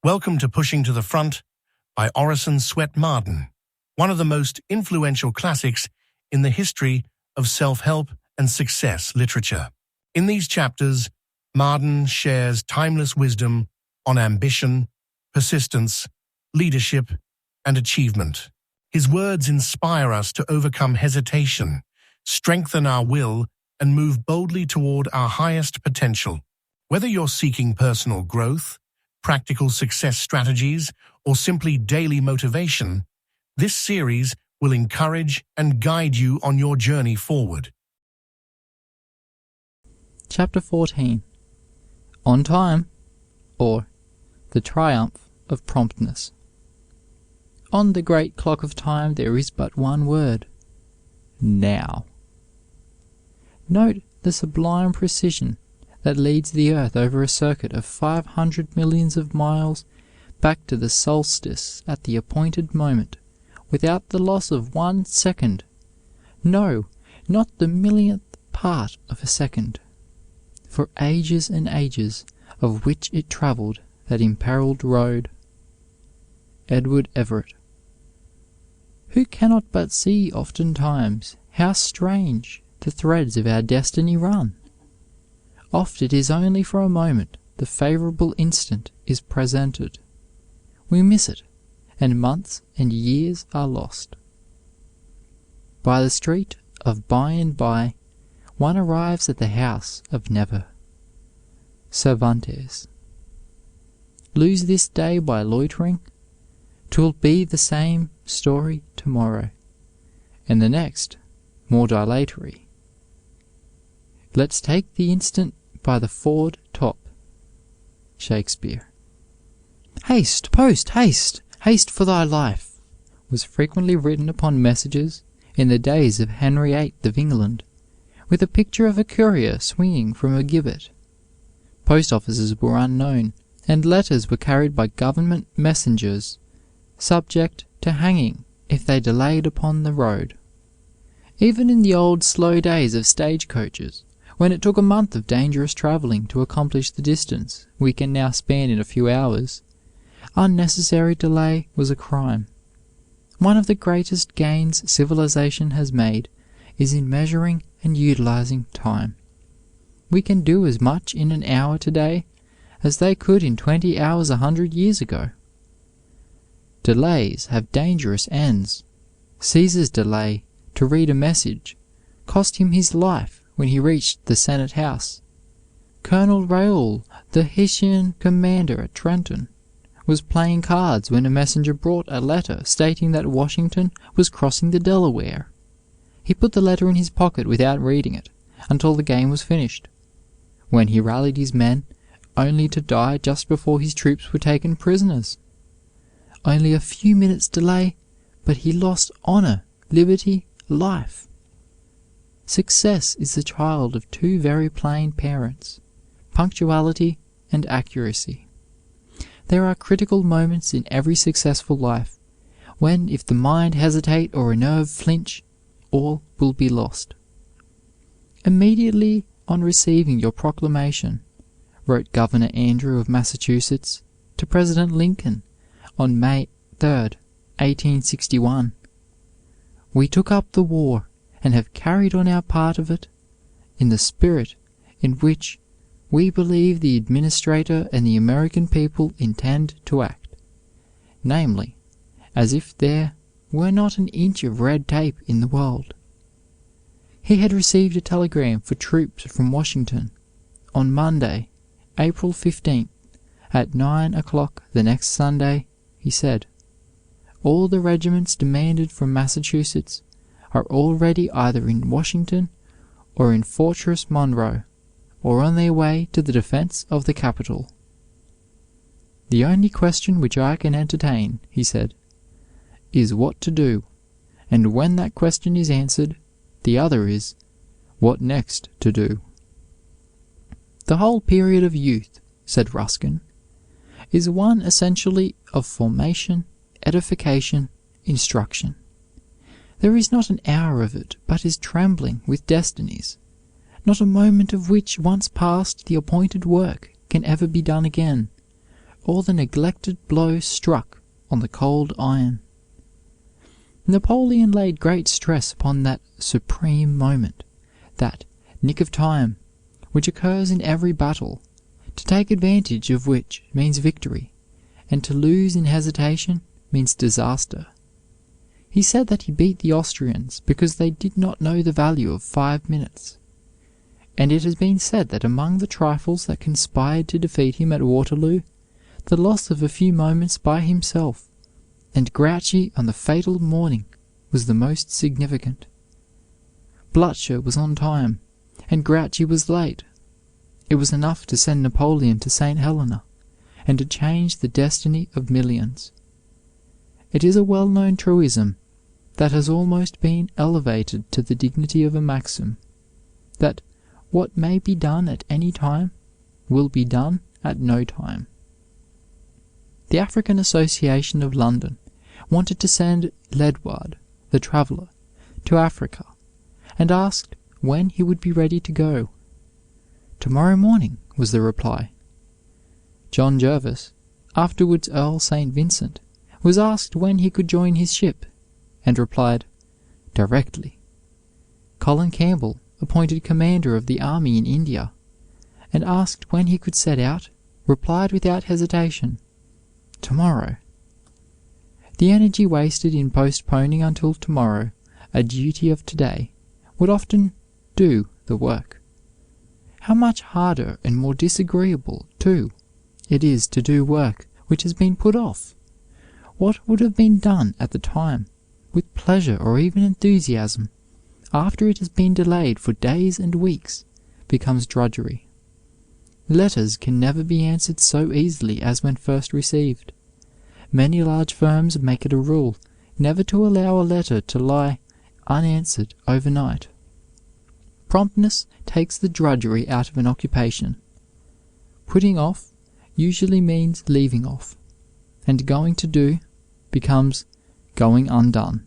Welcome to Pushing to the Front by Orison Swett Marden, one of the most influential classics in the history of self-help and success literature. In these chapters, Marden shares timeless wisdom on ambition, persistence, leadership, and achievement. His words inspire us to overcome hesitation, strengthen our will, and move boldly toward our highest potential. Whether you're seeking personal growth, practical success strategies, or simply daily motivation, this series will encourage and guide you on your journey forward. Chapter 14. On Time, or The Triumph of Promptness. On the great clock of time there is but one word: now. Note the sublime precision that leads the Earth over a circuit of 500 millions of miles back to the solstice at the appointed moment, without the loss of 1 second. No, not the millionth part of a second. For ages and ages of which it travelled that imperilled road. Edward Everett. Who cannot but see oftentimes how strange the threads of our destiny run? Oft it is only for a moment the favourable instant is presented. We miss it, and months and years are lost. By the street of by and by, one arrives at the house of never. Cervantes. Lose this day by loitering, 'twill be the same story tomorrow, and the next more dilatory. Let's take the instant by the forward top. Shakespeare. Haste, post, haste, haste for thy life, was frequently written upon messages in the days of Henry VIII of England, with a picture of a courier swinging from a gibbet. Post offices were unknown, and letters were carried by government messengers, subject to hanging if they delayed upon the road. Even in the old slow days of stagecoaches, when it took a month of dangerous travelling to accomplish the distance we can now span in a few hours, unnecessary delay was a crime. One of the greatest gains civilization has made is in measuring and utilizing time. We can do as much in an hour today as they could in 20 hours 100 years ago. Delays have dangerous ends. Caesar's delay to read a message cost him his life when he reached the Senate House. Colonel Raoul, the Hessian commander at Trenton, was playing cards when a messenger brought a letter stating that Washington was crossing the Delaware. He put the letter in his pocket without reading it until the game was finished, when he rallied his men only to die just before his troops were taken prisoners. Only a few minutes' delay, but he lost honor, liberty, life. Success is the child of two very plain parents, punctuality and accuracy. There are critical moments in every successful life, when if the mind hesitate or a nerve flinch, all will be lost. Immediately on receiving your proclamation, wrote Governor Andrew of Massachusetts to President Lincoln on May 3, 1861, we took up the war and have carried on our part of it in the spirit in which we believe the administrator and the American people intend to act, namely, as if there were not an inch of red tape in the world. He had received a telegram for troops from Washington on Monday, April 15th, at 9 o'clock the next Sunday. He said, all the regiments demanded from Massachusetts are already either in Washington or in Fortress Monroe, or on their way to the defense of the capital. The only question which I can entertain, he said, is what to do, and when that question is answered, the other is, what next to do. The whole period of youth, said Ruskin, is one essentially of formation, edification, instruction. There is not an hour of it but is trembling with destinies, not a moment of which once past the appointed work can ever be done again, or the neglected blow struck on the cold iron. Napoleon laid great stress upon that supreme moment, that nick of time, which occurs in every battle, to take advantage of which means victory, and to lose in hesitation means disaster. He said that he beat the Austrians because they did not know the value of 5 minutes. And it has been said that among the trifles that conspired to defeat him at Waterloo, the loss of a few moments by himself and Grouchy on the fatal morning was the most significant. Blucher was on time, and Grouchy was late. It was enough to send Napoleon to St. Helena, and to change the destiny of millions. It is a well-known truism that has almost been elevated to the dignity of a maxim, that what may be done at any time will be done at no time. The African Association of London wanted to send Ledward, the traveller, to Africa, and asked when he would be ready to go. "Tomorrow morning," was the reply. John Jervis, afterwards Earl St. Vincent, was asked when he could join his ship, and replied, "Directly." Colin Campbell, appointed commander of the army in India, and asked when he could set out, replied without hesitation, "Tomorrow." The energy wasted in postponing until tomorrow a duty of today would often do the work. How much harder and more disagreeable, too, it is to do work which has been put off! What would have been done at the time, with pleasure or even enthusiasm, after it has been delayed for days and weeks, becomes drudgery. Letters can never be answered so easily as when first received. Many large firms make it a rule never to allow a letter to lie unanswered overnight. Promptness takes the drudgery out of an occupation. Putting off usually means leaving off, and going to do becomes going undone.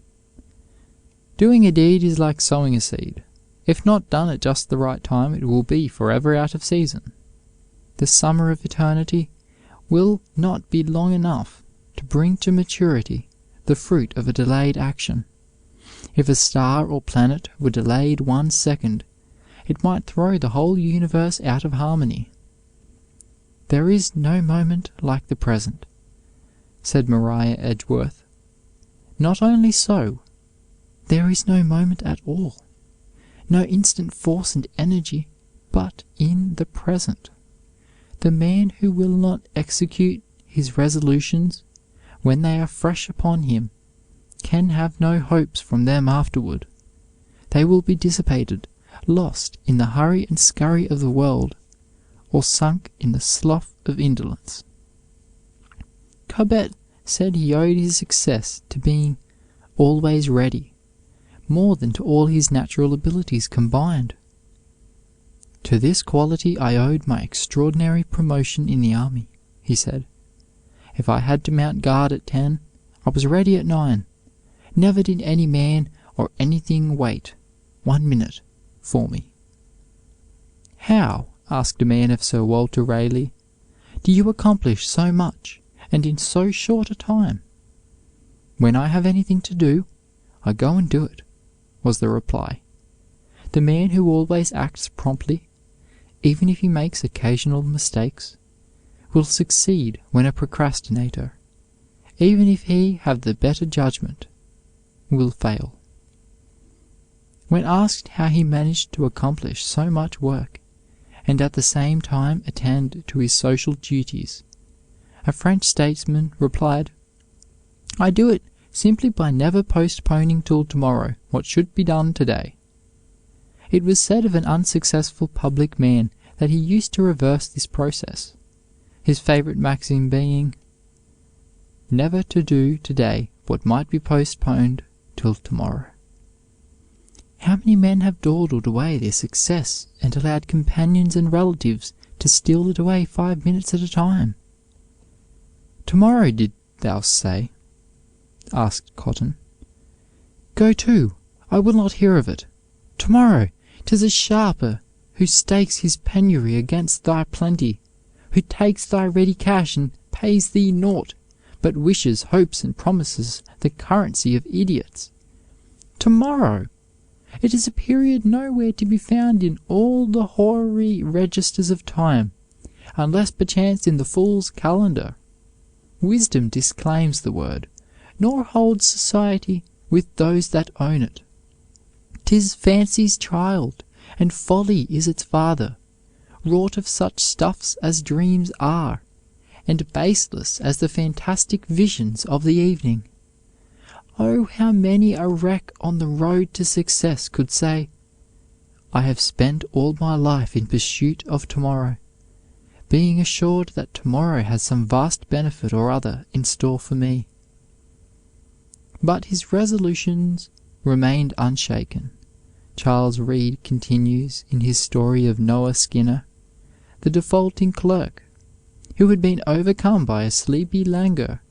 Doing a deed is like sowing a seed. If not done at just the right time, it will be forever out of season. The summer of eternity will not be long enough to bring to maturity the fruit of a delayed action. If a star or planet were delayed 1 second, it might throw the whole universe out of harmony. "There is no moment like the present," said Maria Edgeworth. Not only so, there is no moment at all, no instant force and energy, but in the present. The man who will not execute his resolutions when they are fresh upon him can have no hopes from them afterward. They will be dissipated, lost in the hurry and scurry of the world, or sunk in the slough of indolence. Cobbett said he owed his success to being always ready, more than to all his natural abilities combined. "To this quality I owed my extraordinary promotion in the army," he said. "If I had to mount guard at 10, I was ready at 9. Never did any man or anything wait 1 minute for me." "How," asked a man of Sir Walter Raleigh, "do you accomplish so much, and in so short a time?" "When I have anything to do, I go and do it," was the reply. The man who always acts promptly, even if he makes occasional mistakes, will succeed when a procrastinator, even if he have the better judgment, will fail. When asked how he managed to accomplish so much work, and at the same time attend to his social duties, a French statesman replied, "I do it simply by never postponing till tomorrow what should be done today." It was said of an unsuccessful public man that he used to reverse this process, his favorite maxim being, "Never to do today what might be postponed till tomorrow." How many men have dawdled away their success and allowed companions and relatives to steal it away 5 minutes at a time? "Tomorrow, did thou say?" asked Cotton. "Go to, I will not hear of it. Tomorrow, 'tis a sharper who stakes his penury against thy plenty, who takes thy ready cash and pays thee naught, but wishes, hopes, and promises, the currency of idiots. Tomorrow! It is a period nowhere to be found in all the hoary registers of time, unless perchance in the fool's calendar. Wisdom disclaims the word, nor holds society with those that own it. 'Tis fancy's child, and folly is its father, wrought of such stuffs as dreams are, and baseless as the fantastic visions of the evening. Oh, how many a wreck on the road to success could say, I have spent all my life in pursuit of tomorrow, being assured that tomorrow has some vast benefit or other in store for me. But his resolutions remained unshaken. Charles Reade continues in his story of Noah Skinner, the defaulting clerk, who had been overcome by a sleepy languor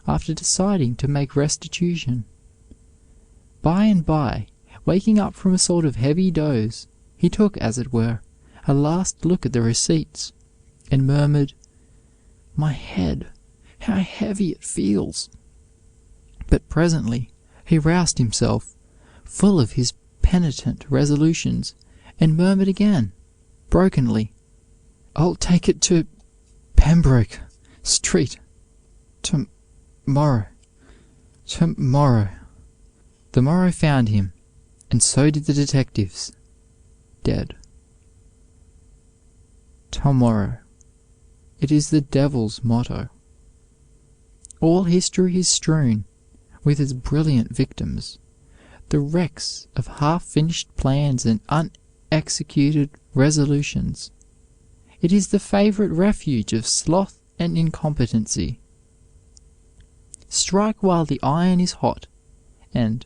after deciding to make restitution. By and by, waking up from a sort of heavy doze, he took, as it were, a last look at the receipts, and murmured, "My head, how heavy it feels!" But presently he roused himself, full of his penitent resolutions, and murmured again, brokenly, "I'll take it to Pembroke Street tomorrow. The morrow found him, and so did the detectives, dead. Tomorrow. It is the devil's motto. All history is strewn with its brilliant victims, the wrecks of half-finished plans and unexecuted resolutions. It is the favorite refuge of sloth and incompetency. Strike while the iron is hot, and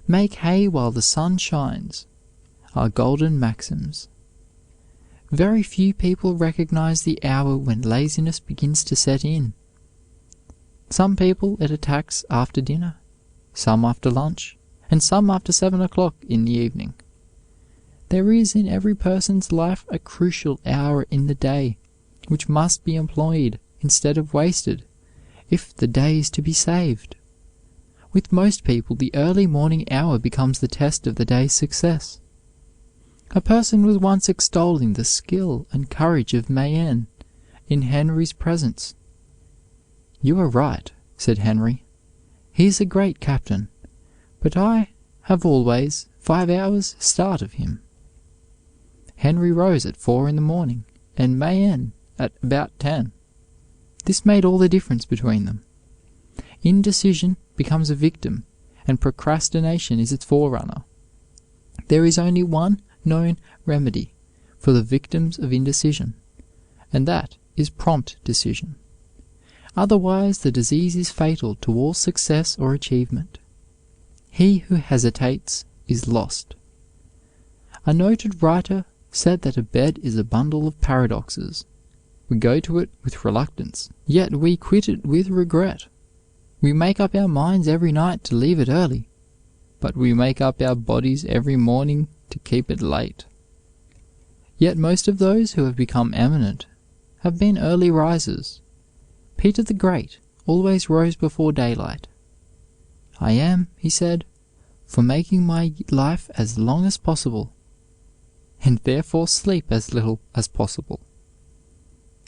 make hay while the sun shines, are golden maxims. Very few people recognize the hour when laziness begins to set in. Some people it attacks after dinner, some after lunch, and some after 7 o'clock in the evening. There is in every person's life a crucial hour in the day, which must be employed instead of wasted, if the day is to be saved. With most people, the early morning hour becomes the test of the day's success. A person was once extolling the skill and courage of Mayenne in Henry's presence. "You are right," said Henry. "He is a great captain, but I have always 5 hours start of him." Henry rose at 4 in the morning, and Mayenne at about 10. This made all the difference between them. Indecision becomes a victim, and procrastination is its forerunner. There is only one known remedy for the victims of indecision, and that is prompt decision. Otherwise, the disease is fatal to all success or achievement. He who hesitates is lost. A noted writer said that a bed is a bundle of paradoxes. We go to it with reluctance, yet we quit it with regret. We make up our minds every night to leave it early, but we make up our bodies every morning to keep it late. Yet most of those who have become eminent have been early risers. Peter the Great always rose before daylight. "I am," he said, "for making my life as long as possible, and therefore sleep as little as possible."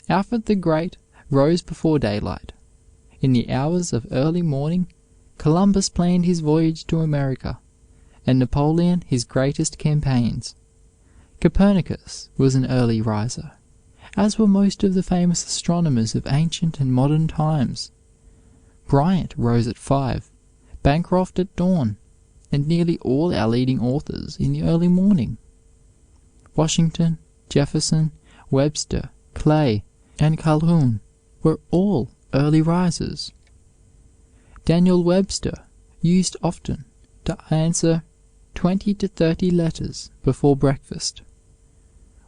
Alfred the Great rose before daylight. In the hours of early morning, Columbus planned his voyage to America, and Napoleon his greatest campaigns. Copernicus was an early riser, as were most of the famous astronomers of ancient and modern times. Bryant rose at 5, Bancroft at dawn, and nearly all our leading authors in the early morning. Washington, Jefferson, Webster, Clay, and Calhoun were all early risers. Daniel Webster used often to answer 20 to 30 letters before breakfast.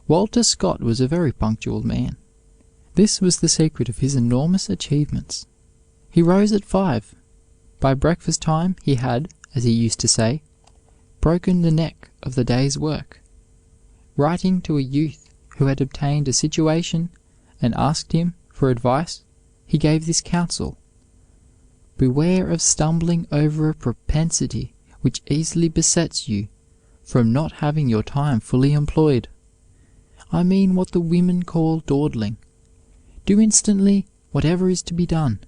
Walter Scott was a very punctual man. This was the secret of his enormous achievements. He rose at 5. By breakfast time he had, as he used to say, broken the neck of the day's work. Writing to a youth who had obtained a situation and asked him for advice, he gave this counsel: "Beware of stumbling over a propensity which easily besets you from not having your time fully employed. I mean what the women call dawdling. Do instantly whatever is to be done,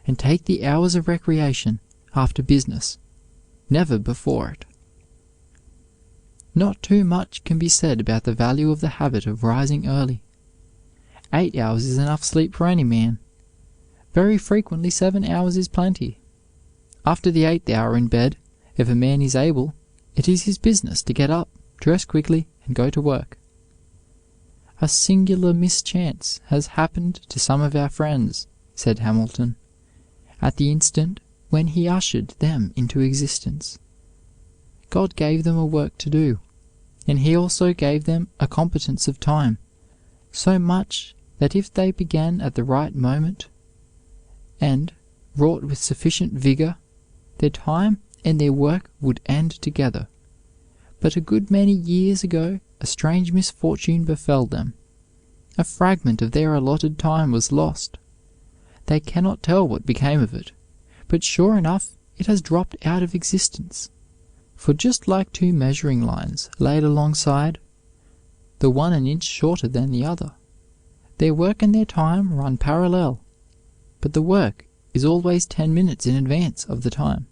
and take the hours of recreation after business, never before it." Not too much can be said about the value of the habit of rising early. 8 hours is enough sleep for any man. Very frequently 7 hours is plenty. After the 8th hour in bed, if a man is able, it is his business to get up, dress quickly, and go to work. "A singular mischance has happened to some of our friends," said Hamilton, "at the instant when he ushered them into existence. God gave them a work to do, and he also gave them a competence of time, so much that if they began at the right moment, and wrought with sufficient vigor, their time and their work would end together. But a good many years ago a strange misfortune befell them. A fragment of their allotted time was lost. They cannot tell what became of it, but sure enough it has dropped out of existence. For just like two measuring lines laid alongside, the one an inch shorter than the other, their work and their time run parallel, but the work is always 10 minutes in advance of the time.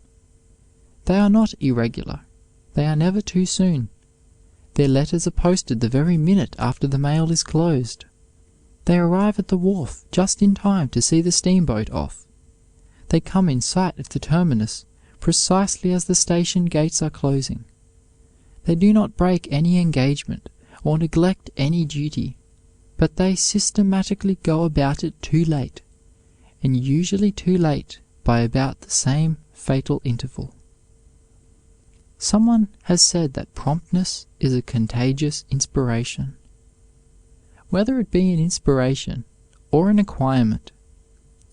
They are not irregular. They are never too soon. Their letters are posted the very minute after the mail is closed. They arrive at the wharf just in time to see the steamboat off. They come in sight of the terminus precisely as the station gates are closing. They do not break any engagement or neglect any duty, but they systematically go about it too late, and usually too late by about the same fatal interval. Someone has said that promptness is a contagious inspiration. Whether it be an inspiration or an acquirement,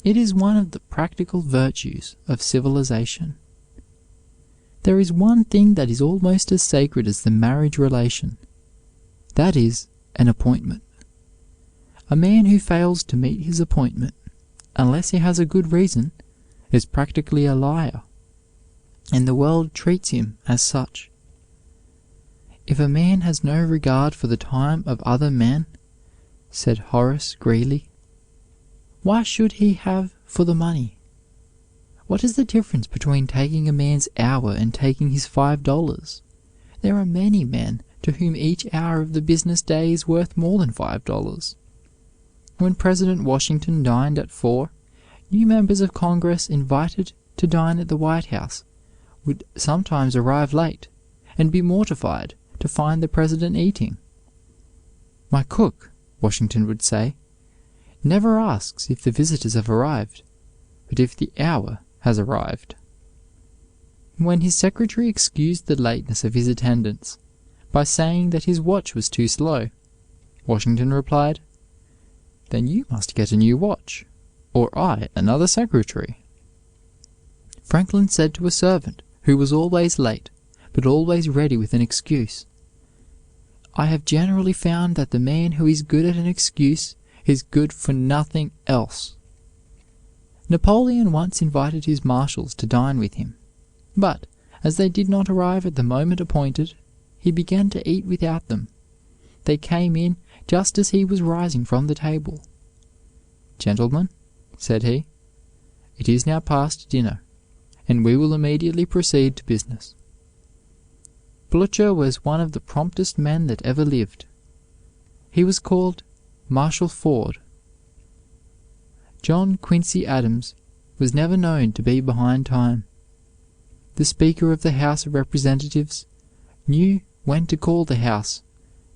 it is one of the practical virtues of civilization. There is one thing that is almost as sacred as the marriage relation. That is an appointment. A man who fails to meet his appointment, unless he has a good reason, is practically a liar, and the world treats him as such. If a man has no regard for the time of other men, said Horace Greeley, why should he have for the money? What is the difference between taking a man's hour and taking his $5? There are many men to whom each hour of the business day is worth more than $5. When President Washington dined at 4, new members of Congress invited to dine at the White House would sometimes arrive late and be mortified to find the president eating. "My cook," Washington would say, "never asks if the visitors have arrived, but if the hour has arrived." When his secretary excused the lateness of his attendance by saying that his watch was too slow, Washington replied, "Then you must get a new watch, or I another secretary." Franklin said to a servant who was always late, but always ready with an excuse, "I have generally found that the man who is good at an excuse is good for nothing else." Napoleon once invited his marshals to dine with him, but as they did not arrive at the moment appointed, he began to eat without them. They came in just as he was rising from the table. "Gentlemen," said he, "it is now past dinner, and we will immediately proceed to business." Blücher was one of the promptest men that ever lived. He was called Marshal Ford. John Quincy Adams was never known to be behind time. The Speaker of the House of Representatives knew when to call the House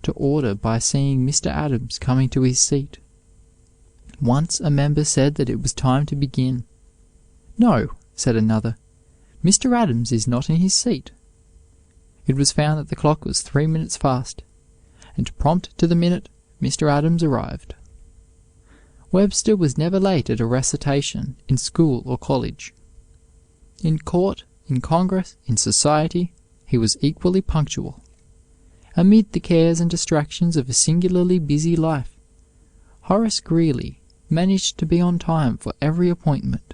to order by seeing Mr. Adams coming to his seat. Once a member said that it was time to begin. "No," said another, "Mr. Adams is not in his seat." It was found that the clock was 3 minutes fast, and prompt to the minute Mr. Adams arrived. Webster was never late at a recitation in school or college. In court, in Congress, in society, he was equally punctual. Amid the cares and distractions of a singularly busy life, Horace Greeley managed to be on time for every appointment.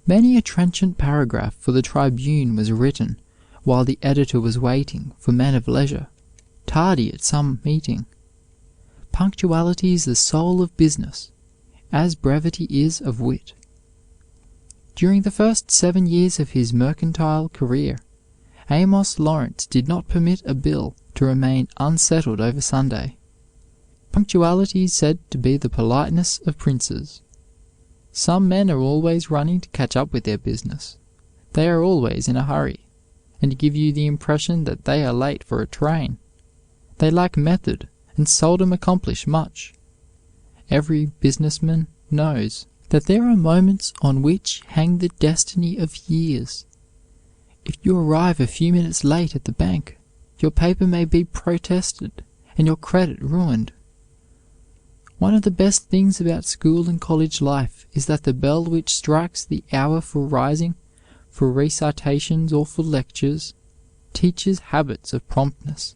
Many a trenchant paragraph for the Tribune was written while the editor was waiting for men of leisure, tardy at some meeting. Punctuality is the soul of business, as brevity is of wit. During the first 7 years of his mercantile career, Amos Lawrence did not permit a bill to remain unsettled over Sunday. Punctuality is said to be the politeness of princes. Some men are always running to catch up with their business. They are always in a hurry, and give you the impression that they are late for a train. They lack method and seldom accomplish much. Every businessman knows that there are moments on which hang the destiny of years. If you arrive a few minutes late at the bank, your paper may be protested and your credit ruined. One of the best things about school and college life is that the bell which strikes the hour for rising, for recitations or for lectures, teaches habits of promptness.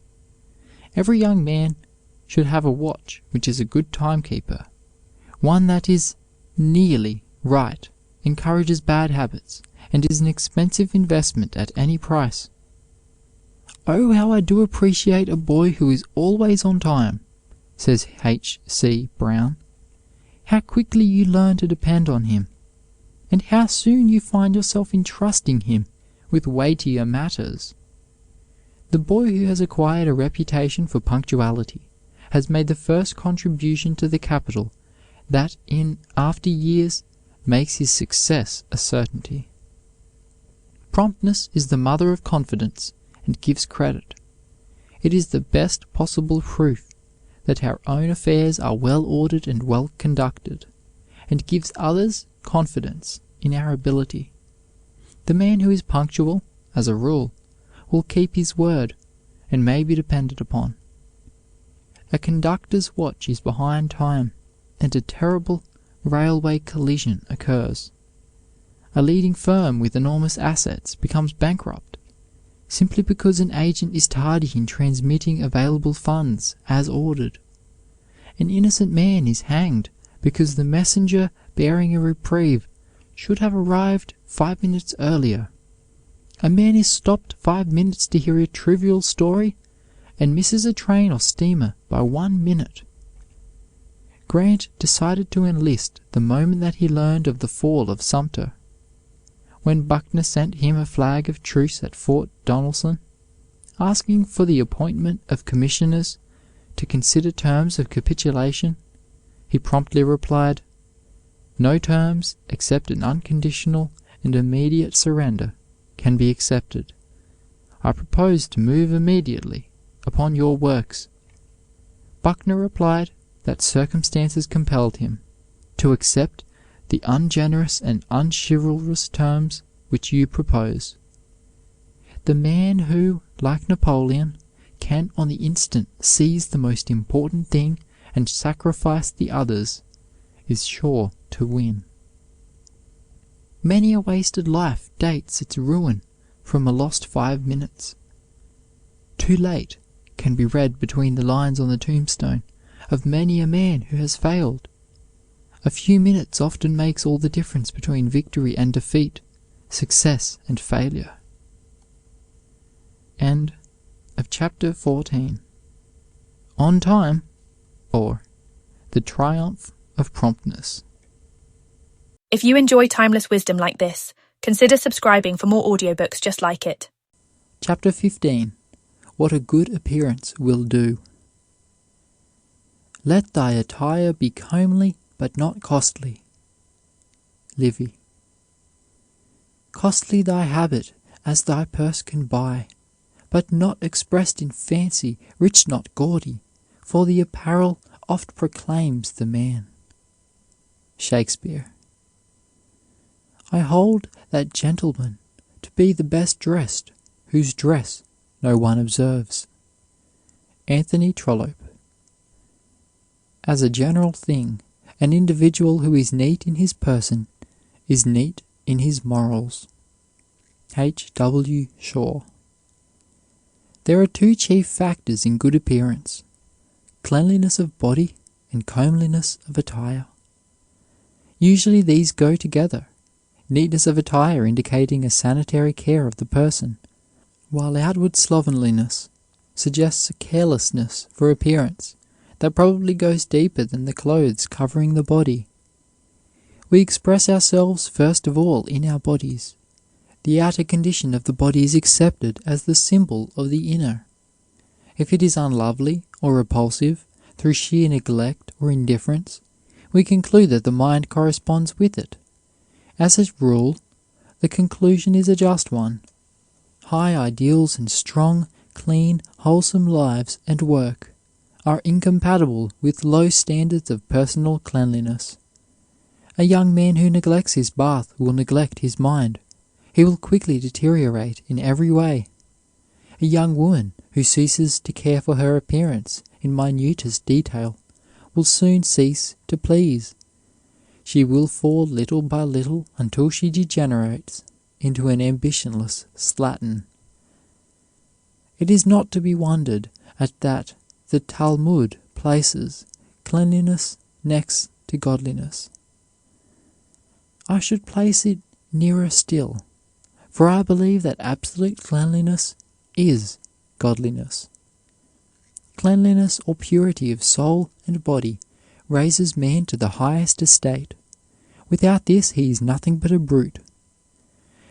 Every young man should have a watch which is a good timekeeper. One that is nearly right encourages bad habits and is an expensive investment at any price. "Oh, how I do appreciate a boy who is always on time," says H.C. Brown. "How quickly you learn to depend on him, and how soon you find yourself entrusting him with weightier matters." The boy who has acquired a reputation for punctuality has made the first contribution to the capital that in after years makes his success a certainty. Promptness is the mother of confidence and gives credit. It is the best possible proof that our own affairs are well ordered and well conducted, and gives others confidence in our ability. The man who is punctual, as a rule, will keep his word and may be depended upon. A conductor's watch is behind time, and a terrible railway collision occurs. A leading firm with enormous assets becomes bankrupt simply because an agent is tardy in transmitting available funds as ordered. An innocent man is hanged because the messenger bearing a reprieve should have arrived 5 minutes earlier. A man is stopped 5 minutes to hear a trivial story and misses a train or steamer by 1 minute. Grant decided to enlist the moment that he learned of the fall of Sumter. When Buckner sent him a flag of truce at Fort Donelson, asking for the appointment of commissioners to consider terms of capitulation, he promptly replied, "No terms except an unconditional and immediate surrender can be accepted. I propose to move immediately upon your works." Buckner replied that circumstances compelled him to accept the ungenerous and unchivalrous terms which you propose. The man who, like Napoleon, can on the instant seize the most important thing and sacrifice the others, is sure to win. Many a wasted life dates its ruin from a lost 5 minutes. "Too late" can be read between the lines on the tombstone of many a man who has failed. A few minutes often makes all the difference between victory and defeat, success and failure. End of chapter 14. On Time, or The Triumph of Promptness. If you enjoy timeless wisdom like this, consider subscribing for more audiobooks just like it. Chapter 15. What a Good Appearance Will Do. Let thy attire be comely but not costly. Livy. Costly thy habit as thy purse can buy, but not expressed in fancy, rich not gaudy, for the apparel oft proclaims the man. Shakespeare. I hold that gentleman to be the best dressed, whose dress no one observes. Anthony Trollope. As a general thing, an individual who is neat in his person is neat in his morals. H. W. Shaw. There are two chief factors in good appearance: cleanliness of body and comeliness of attire. Usually these go together, neatness of attire indicating a sanitary care of the person, while outward slovenliness suggests a carelessness for appearance that probably goes deeper than the clothes covering the body. We express ourselves first of all in our bodies. The outer condition of the body is accepted as the symbol of the inner. If it is unlovely or repulsive through sheer neglect or indifference, we conclude that the mind corresponds with it. As a rule, the conclusion is a just one. High ideals and strong, clean, wholesome lives and work are incompatible with low standards of personal cleanliness. A young man who neglects his bath will neglect his mind. He will quickly deteriorate in every way. A young woman who ceases to care for her appearance in minutest detail will soon cease to please. She will fall little by little until she degenerates into an ambitionless slattern. It is not to be wondered at that the Talmud places cleanliness next to godliness. I should place it nearer still, for I believe that absolute cleanliness is godliness. Cleanliness or purity of soul and body raises man to the highest estate. Without this he is nothing but a brute.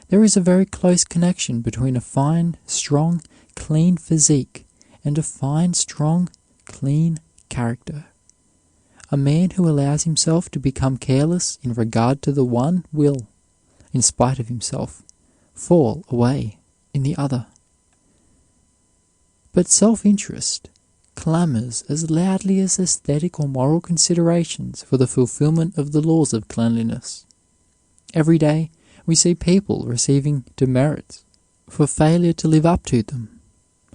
There is a very close connection between a fine, strong, clean physique and a fine, strong, clean character. A man who allows himself to become careless in regard to the one will, in spite of himself, fall away in the other. But self-interest clamours as loudly as aesthetic or moral considerations for the fulfillment of the laws of cleanliness. Every day we see people receiving demerits for failure to live up to them.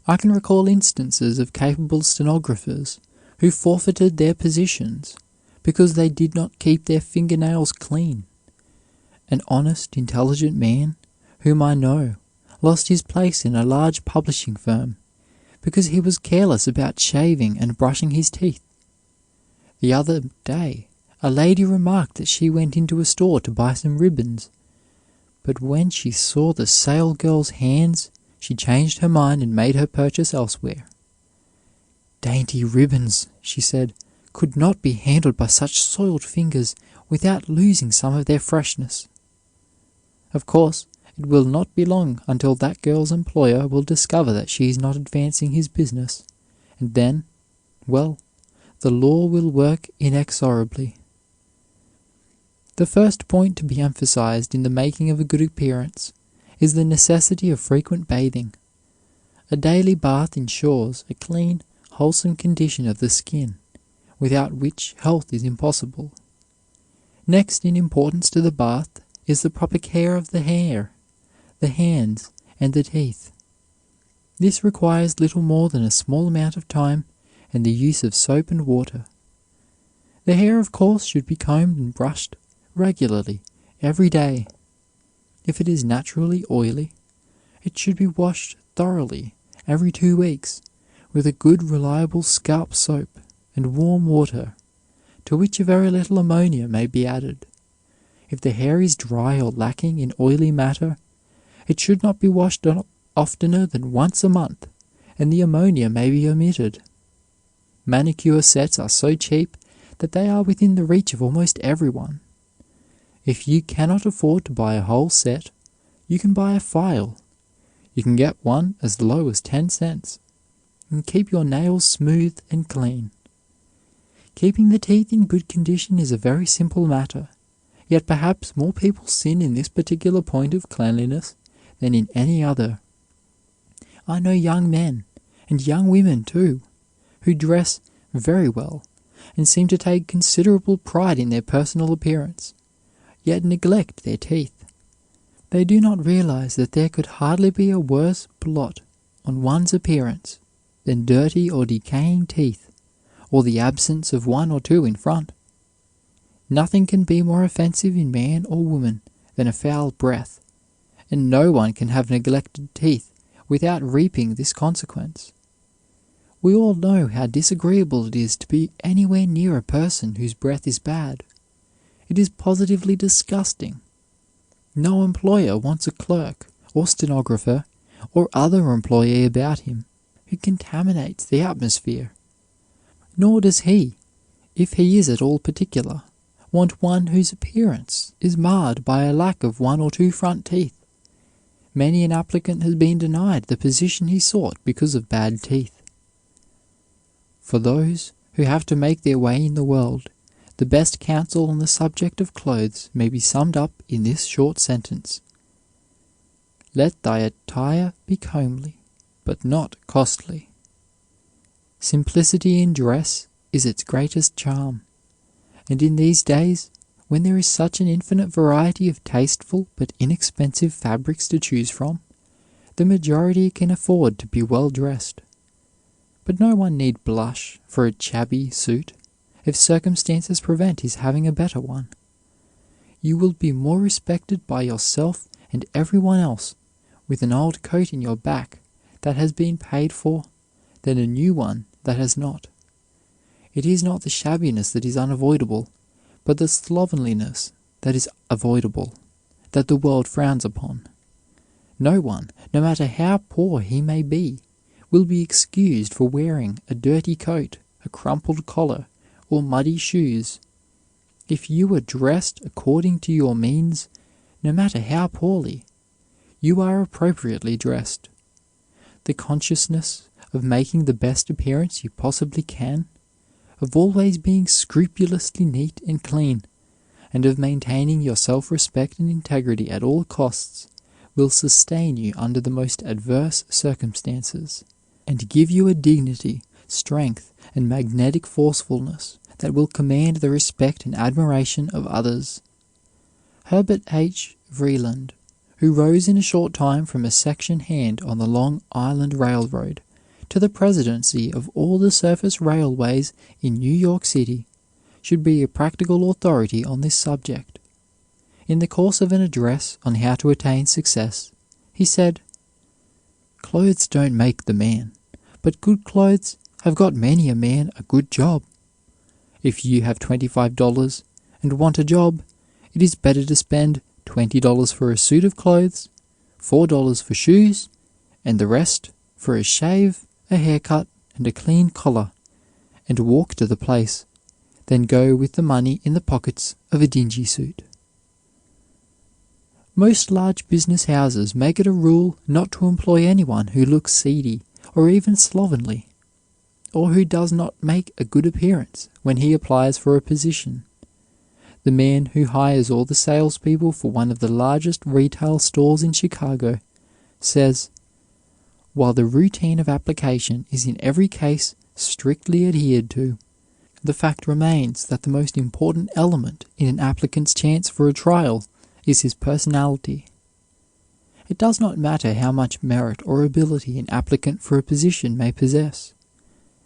I can recall instances of capable stenographers who forfeited their positions because they did not keep their fingernails clean. An honest, intelligent man whom I know lost his place in a large publishing firm because he was careless about shaving and brushing his teeth. The other day, a lady remarked that she went into a store to buy some ribbons, but when she saw the salesgirl's hands, she changed her mind and made her purchase elsewhere. Dainty ribbons, she said, could not be handled by such soiled fingers without losing some of their freshness. Of course, it will not be long until that girl's employer will discover that she is not advancing his business, and then, well, the law will work inexorably. The first point to be emphasized in the making of a good appearance is the necessity of frequent bathing. A daily bath ensures a clean, wholesome condition of the skin, without which health is impossible. Next in importance to the bath is the proper care of the hair, the hands, and the teeth. This requires little more than a small amount of time and the use of soap and water. The hair, of course, should be combed and brushed regularly every day. If it is naturally oily, it should be washed thoroughly every 2 weeks with a good reliable scalp soap and warm water, to which a very little ammonia may be added. If the hair is dry or lacking in oily matter, it should not be washed oftener than once a month, and the ammonia may be omitted. Manicure sets are so cheap that they are within the reach of almost everyone. If you cannot afford to buy a whole set, you can buy a file. You can get one as low as 10 cents, and keep your nails smooth and clean. Keeping the teeth in good condition is a very simple matter, yet perhaps more people sin in this particular point of cleanliness than in any other. I know young men, and young women too, who dress very well and seem to take considerable pride in their personal appearance, yet neglect their teeth. They do not realize that there could hardly be a worse blot on one's appearance than dirty or decaying teeth, or the absence of one or two in front. Nothing can be more offensive in man or woman than a foul breath, and no one can have neglected teeth without reaping this consequence. We all know how disagreeable it is to be anywhere near a person whose breath is bad. It is positively disgusting. No employer wants a clerk or stenographer or other employee about him who contaminates the atmosphere. Nor does he, if he is at all particular, want one whose appearance is marred by a lack of 1 or 2 front teeth. Many an applicant has been denied the position he sought because of bad teeth. For those who have to make their way in the world, the best counsel on the subject of clothes may be summed up in this short sentence: let thy attire be comely, but not costly. Simplicity in dress is its greatest charm, and in these days, when there is such an infinite variety of tasteful but inexpensive fabrics to choose from, the majority can afford to be well dressed. But no one need blush for a shabby suit if circumstances prevent his having a better one. You will be more respected by yourself and everyone else with an old coat in your back that has been paid for than a new one that has not. It is not the shabbiness that is unavoidable, but the slovenliness that is avoidable, that the world frowns upon. No one, no matter how poor he may be, will be excused for wearing a dirty coat, a crumpled collar, or muddy shoes. If you are dressed according to your means, no matter how poorly, you are appropriately dressed. The consciousness of making the best appearance you possibly can, of always being scrupulously neat and clean, and of maintaining your self-respect and integrity at all costs, will sustain you under the most adverse circumstances, and give you a dignity, strength, and magnetic forcefulness that will command the respect and admiration of others. Herbert H. Vreeland, who rose in a short time from a section hand on the Long Island Railroad to the presidency of all the surface railways in New York City, should be a practical authority on this subject. In the course of an address on how to attain success, he said, "Clothes don't make the man, but good clothes have got many a man a good job. If you have $25 and want a job, it is better to spend $20 for a suit of clothes, $4 for shoes, and the rest for a shave, a haircut, and a clean collar, and walk to the place, than go with the money in the pockets of a dingy suit." Most large business houses make it a rule not to employ anyone who looks seedy or even slovenly, or who does not make a good appearance when he applies for a position. The man who hires all the salespeople for one of the largest retail stores in Chicago says, while the routine of application is in every case strictly adhered to, the fact remains that the most important element in an applicant's chance for a trial is his personality. It does not matter how much merit or ability an applicant for a position may possess.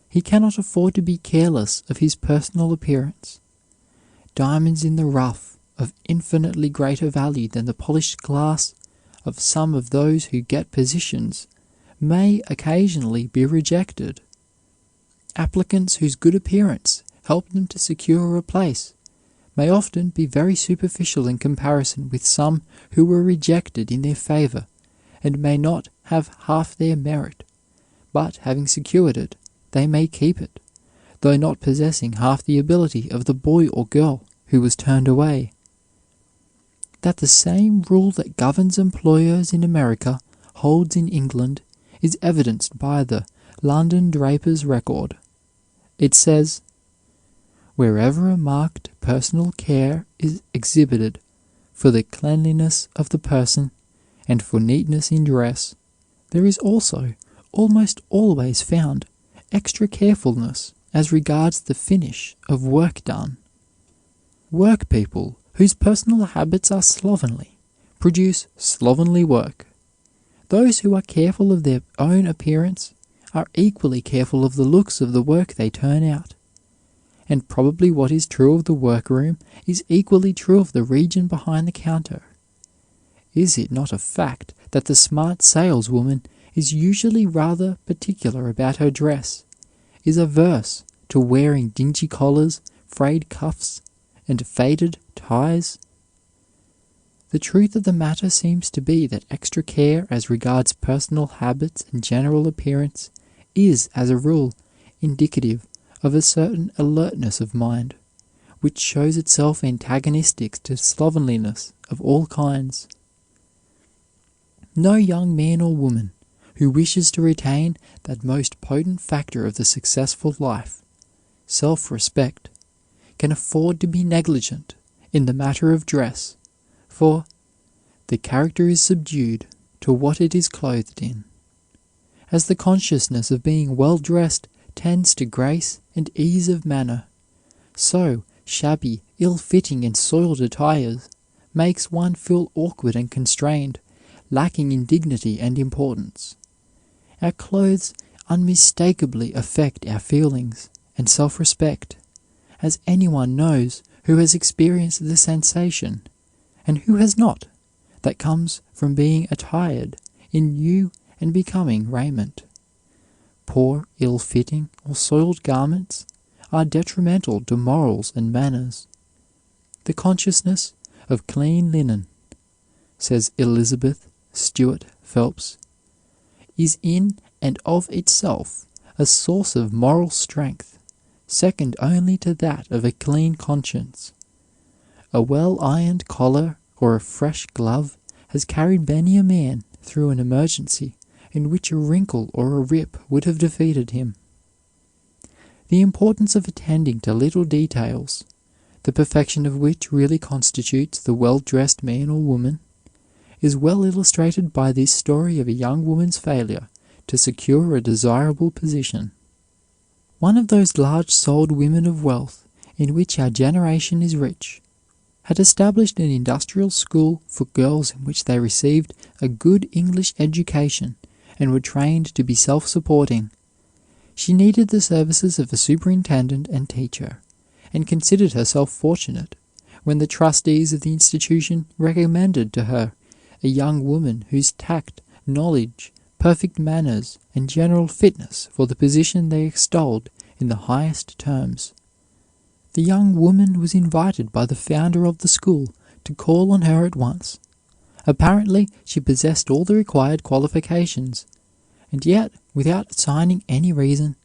He cannot afford to be careless of his personal appearance. Diamonds in the rough, of infinitely greater value than the polished glass of some of those who get positions, may occasionally be rejected. Applicants whose good appearance help them to secure a place may often be very superficial in comparison with some who were rejected in their favor and may not have half their merit, but having secured it, they may keep it, though not possessing half the ability of the boy or girl who was turned away. That the same rule that governs employers in America holds in England is evidenced by the London Draper's Record. It says, "Wherever a marked personal care is exhibited for the cleanliness of the person and for neatness in dress, there is also almost always found extra carefulness as regards the finish of work done. Work people whose personal habits are slovenly produce slovenly work. Those who are careful of their own appearance are equally careful of the looks of the work they turn out. And probably what is true of the workroom is equally true of the region behind the counter. Is it not a fact that the smart saleswoman is usually rather particular about her dress, is averse to wearing dingy collars, frayed cuffs, and faded ties? The truth of the matter seems to be that extra care as regards personal habits and general appearance is, as a rule, indicative of a certain alertness of mind, which shows itself antagonistic to slovenliness of all kinds. No young man or woman who wishes to retain that most potent factor of the successful life, self-respect, can afford to be negligent in the matter of dress, for the character is subdued to what it is clothed in. As the consciousness of being well-dressed tends to grace and ease of manner, so shabby, ill-fitting and soiled attires makes one feel awkward and constrained, lacking in dignity and importance. Our clothes unmistakably affect our feelings and self-respect, as anyone knows who has experienced the sensation, and who has not, that comes from being attired in new and becoming raiment. Poor, ill-fitting, or soiled garments are detrimental to morals and manners. The consciousness of clean linen, says Elizabeth Stuart Phelps, is in and of itself a source of moral strength, second only to that of a clean conscience. A well-ironed collar or a fresh glove has carried many a man through an emergency in which a wrinkle or a rip would have defeated him. The importance of attending to little details, the perfection of which really constitutes the well-dressed man or woman, is well illustrated by this story of a young woman's failure to secure a desirable position. One of those large-souled women of wealth in which our generation is rich had established an industrial school for girls in which they received a good English education and were trained to be self-supporting. She needed the services of a superintendent and teacher, and considered herself fortunate when the trustees of the institution recommended to her a young woman whose tact, knowledge, perfect manners, and general fitness for the position they extolled in the highest terms. The young woman was invited by the founder of the school to call on her at once. Apparently, she possessed all the required qualifications, and yet, without assigning any reason,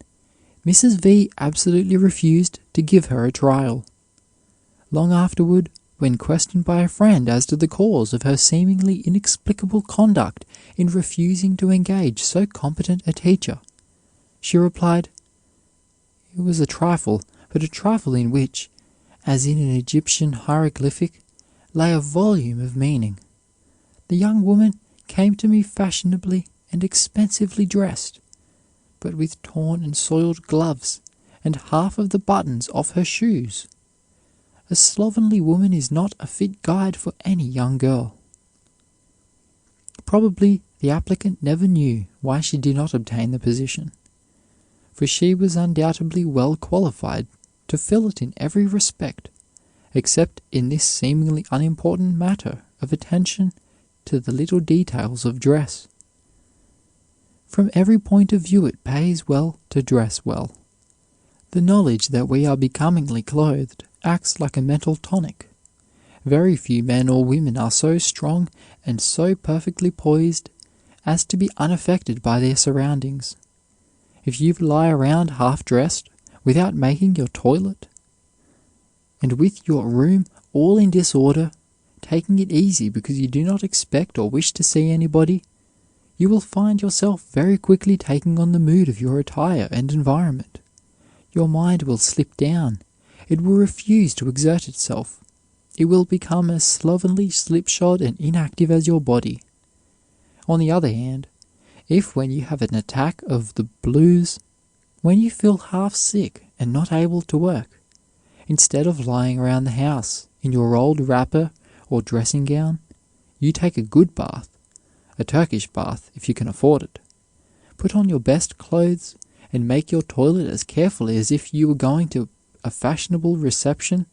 Mrs. V absolutely refused to give her a trial. Long afterward, when questioned by a friend as to the cause of her seemingly inexplicable conduct in refusing to engage so competent a teacher, she replied, "It was a trifle, but a trifle in which, as in an Egyptian hieroglyphic, lay a volume of meaning. The young woman came to me fashionably and expensively dressed, but with torn and soiled gloves and half of the buttons off her shoes. A slovenly woman is not a fit guide for any young girl." Probably the applicant never knew why she did not obtain the position, for she was undoubtedly well qualified to fill it in every respect, except in this seemingly unimportant matter of attention to the little details of dress. From every point of view it pays well to dress well. The knowledge that we are becomingly clothed acts like a mental tonic. Very few men or women are so strong and so perfectly poised as to be unaffected by their surroundings. If you lie around half-dressed, without making your toilet, and with your room all in disorder, taking it easy because you do not expect or wish to see anybody, you will find yourself very quickly taking on the mood of your attire and environment. Your mind will slip down. It will refuse to exert itself. It will become as slovenly, slipshod, and inactive as your body. On the other hand, if when you have an attack of the blues, when you feel half sick and not able to work, instead of lying around the house in your old wrapper or dressing gown, you take a good bath, a Turkish bath if you can afford it, put on your best clothes, and make your toilet as carefully as if you were going to a fashionable reception,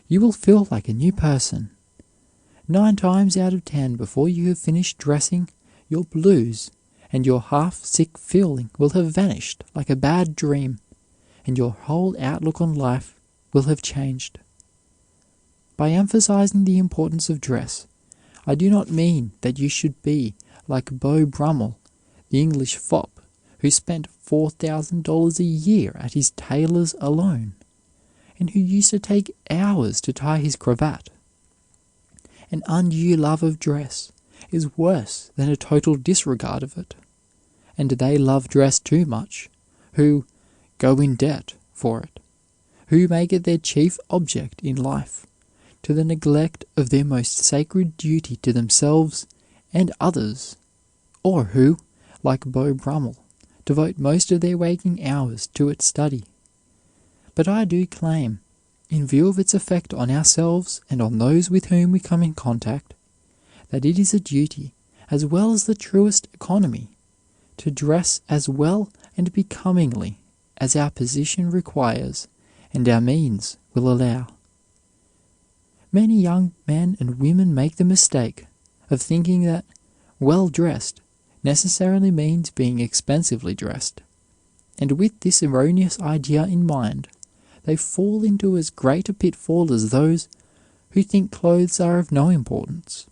you will feel like a new person. 9 times out of 10, before you have finished dressing, your blues and your half-sick feeling will have vanished like a bad dream, and your whole outlook on life will have changed. By emphasizing the importance of dress, I do not mean that you should be like Beau Brummel, the English fop, who spent $4,000 a year at his tailor's alone, and who used to take hours to tie his cravat. An undue love of dress is worse than a total disregard of it, and they love dress too much, who go in debt for it, who make it their chief object in life, to the neglect of their most sacred duty to themselves and others, or who, like Beau Brummel, devote most of their waking hours to its study. But I do claim, in view of its effect on ourselves and on those with whom we come in contact, that it is a duty, as well as the truest economy, to dress as well and becomingly as our position requires and our means will allow. Many young men and women make the mistake of thinking that well-dressed necessarily means being expensively dressed, and with this erroneous idea in mind, they fall into as great a pitfall as those who think clothes are of no importance.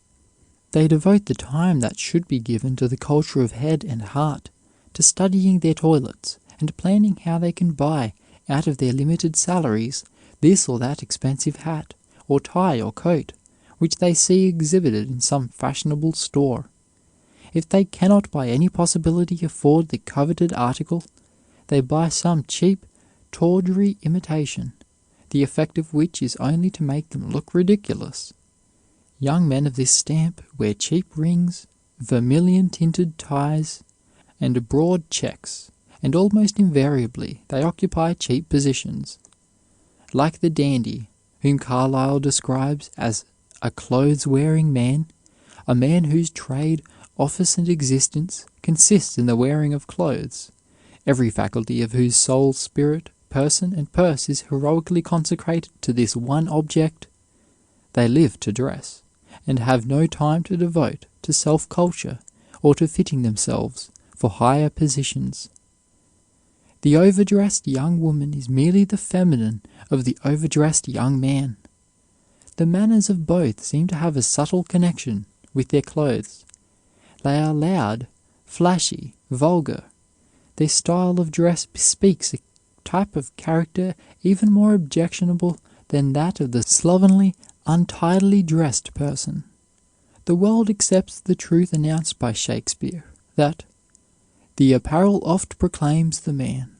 They devote the time that should be given to the culture of head and heart to studying their toilets and planning how they can buy out of their limited salaries this or that expensive hat or tie or coat which they see exhibited in some fashionable store. If they cannot by any possibility afford the coveted article, they buy some cheap, tawdry imitation, the effect of which is only to make them look ridiculous. Young men of this stamp wear cheap rings, vermilion-tinted ties, and broad checks, and almost invariably they occupy cheap positions. Like the dandy, whom Carlyle describes as a clothes-wearing man, a man whose trade, office, and existence consists in the wearing of clothes, every faculty of whose soul, spirit, person, and purse is heroically consecrated to this one object, they live to dress, and have no time to devote to self-culture or to fitting themselves for higher positions. The overdressed young woman is merely the feminine of the overdressed young man. The manners of both seem to have a subtle connection with their clothes. They are loud, flashy, vulgar. Their style of dress bespeaks a type of character even more objectionable than that of the slovenly, untidily dressed person. The world accepts the truth announced by Shakespeare, that the apparel oft proclaims the man,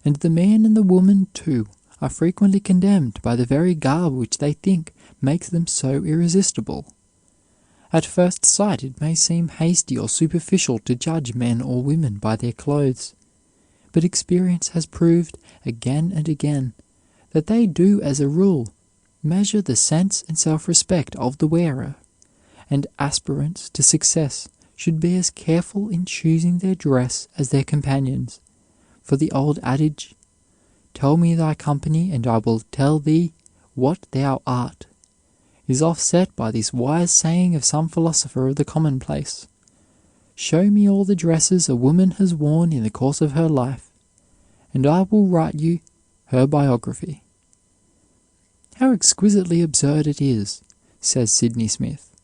and the man and the woman, too, are frequently condemned by the very garb which they think makes them so irresistible. At first sight it may seem hasty or superficial to judge men or women by their clothes, but experience has proved again and again that they do, as a rule, measure the sense and self-respect of the wearer, and aspirants to success should be as careful in choosing their dress as their companions, for the old adage, "Tell me thy company, and I will tell thee what thou art," is offset by this wise saying of some philosopher of the commonplace, "Show me all the dresses a woman has worn in the course of her life, and I will write you her biography." How exquisitely absurd it is, says Sydney Smith,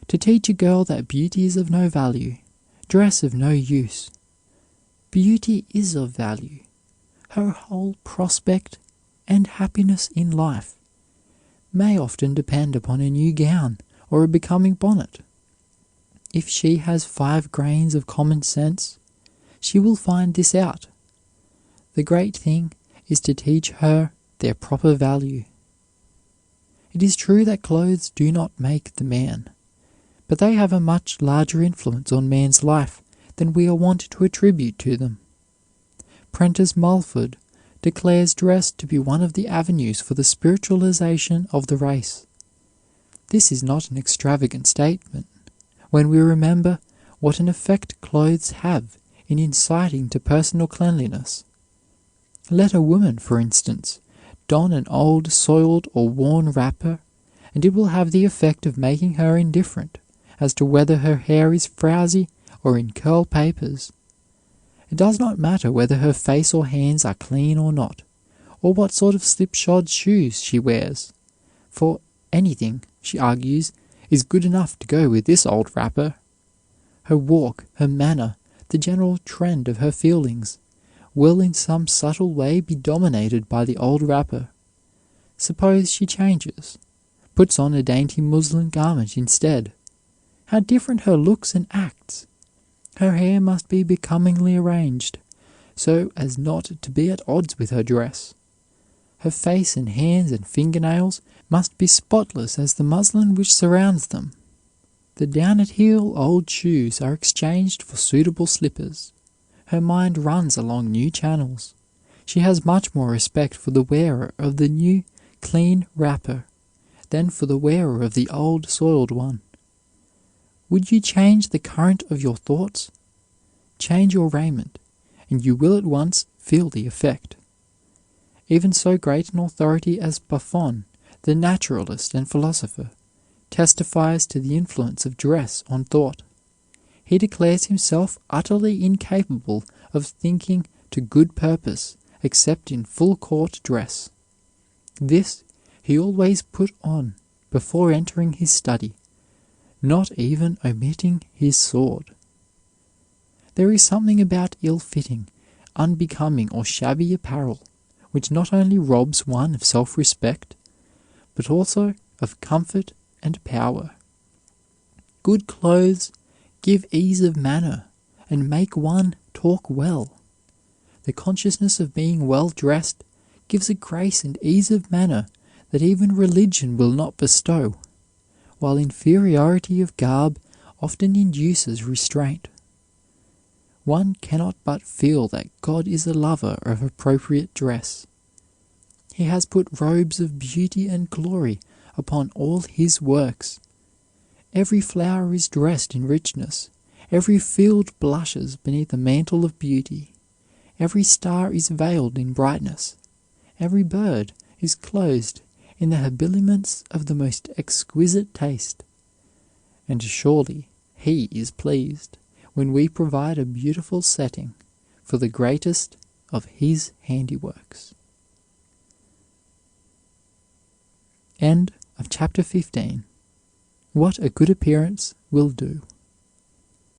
to teach a girl that beauty is of no value, dress of no use. Beauty is of value. Her whole prospect and happiness in life may often depend upon a new gown or a becoming bonnet. If she has 5 grains of common sense, she will find this out. The great thing is to teach her their proper value. It is true that clothes do not make the man, but they have a much larger influence on man's life than we are wont to attribute to them. Prentice Mulford declares dress to be one of the avenues for the spiritualization of the race. This is not an extravagant statement, when we remember what an effect clothes have in inciting to personal cleanliness. Let a woman, for instance, don an old, soiled, or worn wrapper, and it will have the effect of making her indifferent as to whether her hair is frowsy or in curl papers. It does not matter whether her face or hands are clean or not, or what sort of slipshod shoes she wears, for Anything, she argues, is good enough to go with this old wrapper. Her walk, her manner, the general trend of her feelings, will in some subtle way be dominated by the old wrapper. Suppose she changes, puts on a dainty muslin garment instead. How different her looks and acts! Her hair must be becomingly arranged, so as not to be at odds with her dress. Her face and hands and fingernails must be spotless as the muslin which surrounds them. The down-at-heel old shoes are exchanged for suitable slippers. Her mind runs along new channels. She has much more respect for the wearer of the new, clean wrapper than for the wearer of the old, soiled one. Would you change the current of your thoughts? Change your raiment, and you will at once feel the effect. Even so great an authority as Buffon, the naturalist and philosopher, testifies to the influence of dress on thought. He declares himself utterly incapable of thinking to good purpose except in full court dress. This he always put on before entering his study, not even omitting his sword. There is something about ill-fitting, unbecoming or shabby apparel which not only robs one of self-respect, but also of comfort and power. Good clothes give ease of manner and make one talk well. The consciousness of being well dressed gives a grace and ease of manner that even religion will not bestow, while inferiority of garb often induces restraint. One cannot but feel that God is a lover of appropriate dress. He has put robes of beauty and glory upon all his works. Every flower is dressed in richness, every field blushes beneath a mantle of beauty, every star is veiled in brightness, every bird is clothed in the habiliments of the most exquisite taste. And surely he is pleased when we provide a beautiful setting for the greatest of his handiworks. End of chapter 15. What a good appearance will do.